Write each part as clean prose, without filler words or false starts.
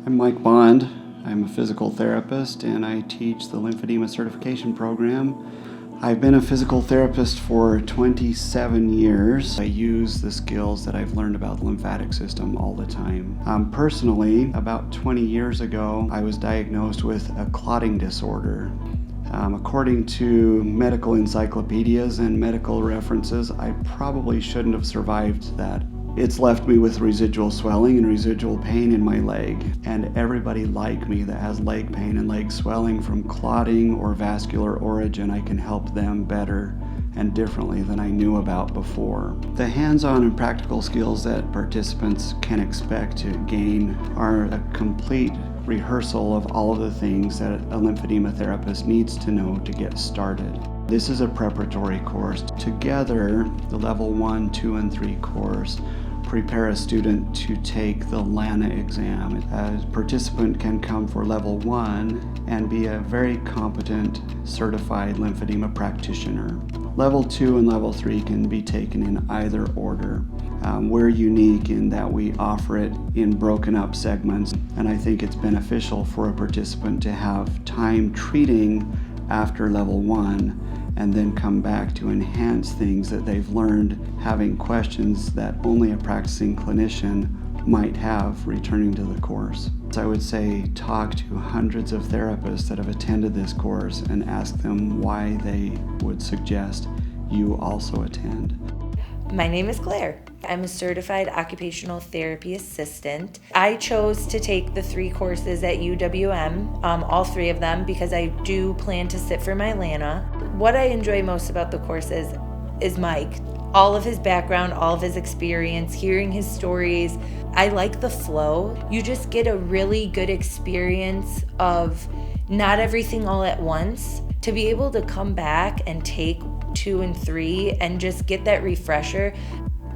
I'm Mike Bond. I'm a physical therapist and I teach the Lymphedema Certification Program. I've been a physical therapist for 27 years. I use the skills that I've learned about the lymphatic system all the time. Personally, about 20 years ago, I was diagnosed with a clotting disorder. According to medical encyclopedias and medical references, I probably shouldn't have survived that. It's left me with residual swelling and residual pain in my leg. And everybody like me that has leg pain and leg swelling from clotting or vascular origin, I can help them better and differently than I knew about before. The hands-on and practical skills that participants can expect to gain are a complete rehearsal of all of the things that a lymphedema therapist needs to know to get started. This is a preparatory course. Together, the level 1, 2, and 3 course prepare a student to take the LANA exam. A participant can come for level 1 and be a very competent certified lymphedema practitioner. Level 2 and level 3 can be taken in either order. We're unique in that we offer it in broken up segments, and I think it's beneficial for a participant to have time treating after level 1 and then come back to enhance things that they've learned, having questions that only a practicing clinician might have returning to the course. So I would say talk to hundreds of therapists that have attended this course and ask them why they would suggest you also attend. My name is Claire. I'm a certified occupational therapy assistant. I chose to take the 3 courses at UWM, all 3 of them, because I do plan to sit for my LANA. What I enjoy most about the courses is Mike. All of his background, all of his experience, hearing his stories. I like the flow. You just get a really good experience of not everything all at once. To be able to come back and take 2 and 3 and just get that refresher.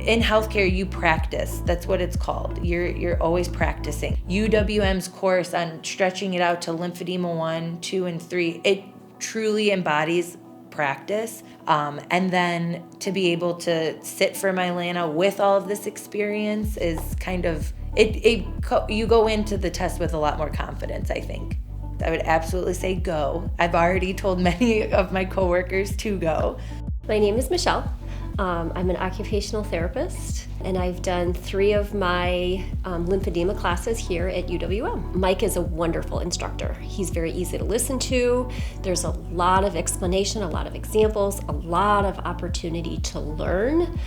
In healthcare, you practice. That's what it's called. You're always practicing. UWM's course on stretching it out to Lymphedema I, 2, and 3, it truly embodies practice. And then to be able to sit for my LANA with all of this experience is kind of, you go into the test with a lot more confidence, I think. I would absolutely say go. I've already told many of my coworkers to go. My name is Michelle. I'm an occupational therapist, and I've done 3 of my lymphedema classes here at UWM. Mike is a wonderful instructor. He's very easy to listen to. There's a lot of explanation, a lot of examples, a lot of opportunity to learn.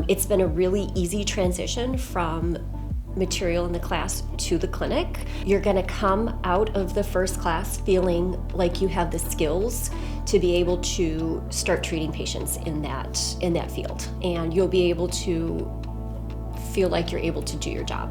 It's been a really easy transition from material in the class to the clinic. You're going to come out of the first class feeling like you have the skills to be able to start treating patients in that field, and you'll be able to feel like you're able to do your job.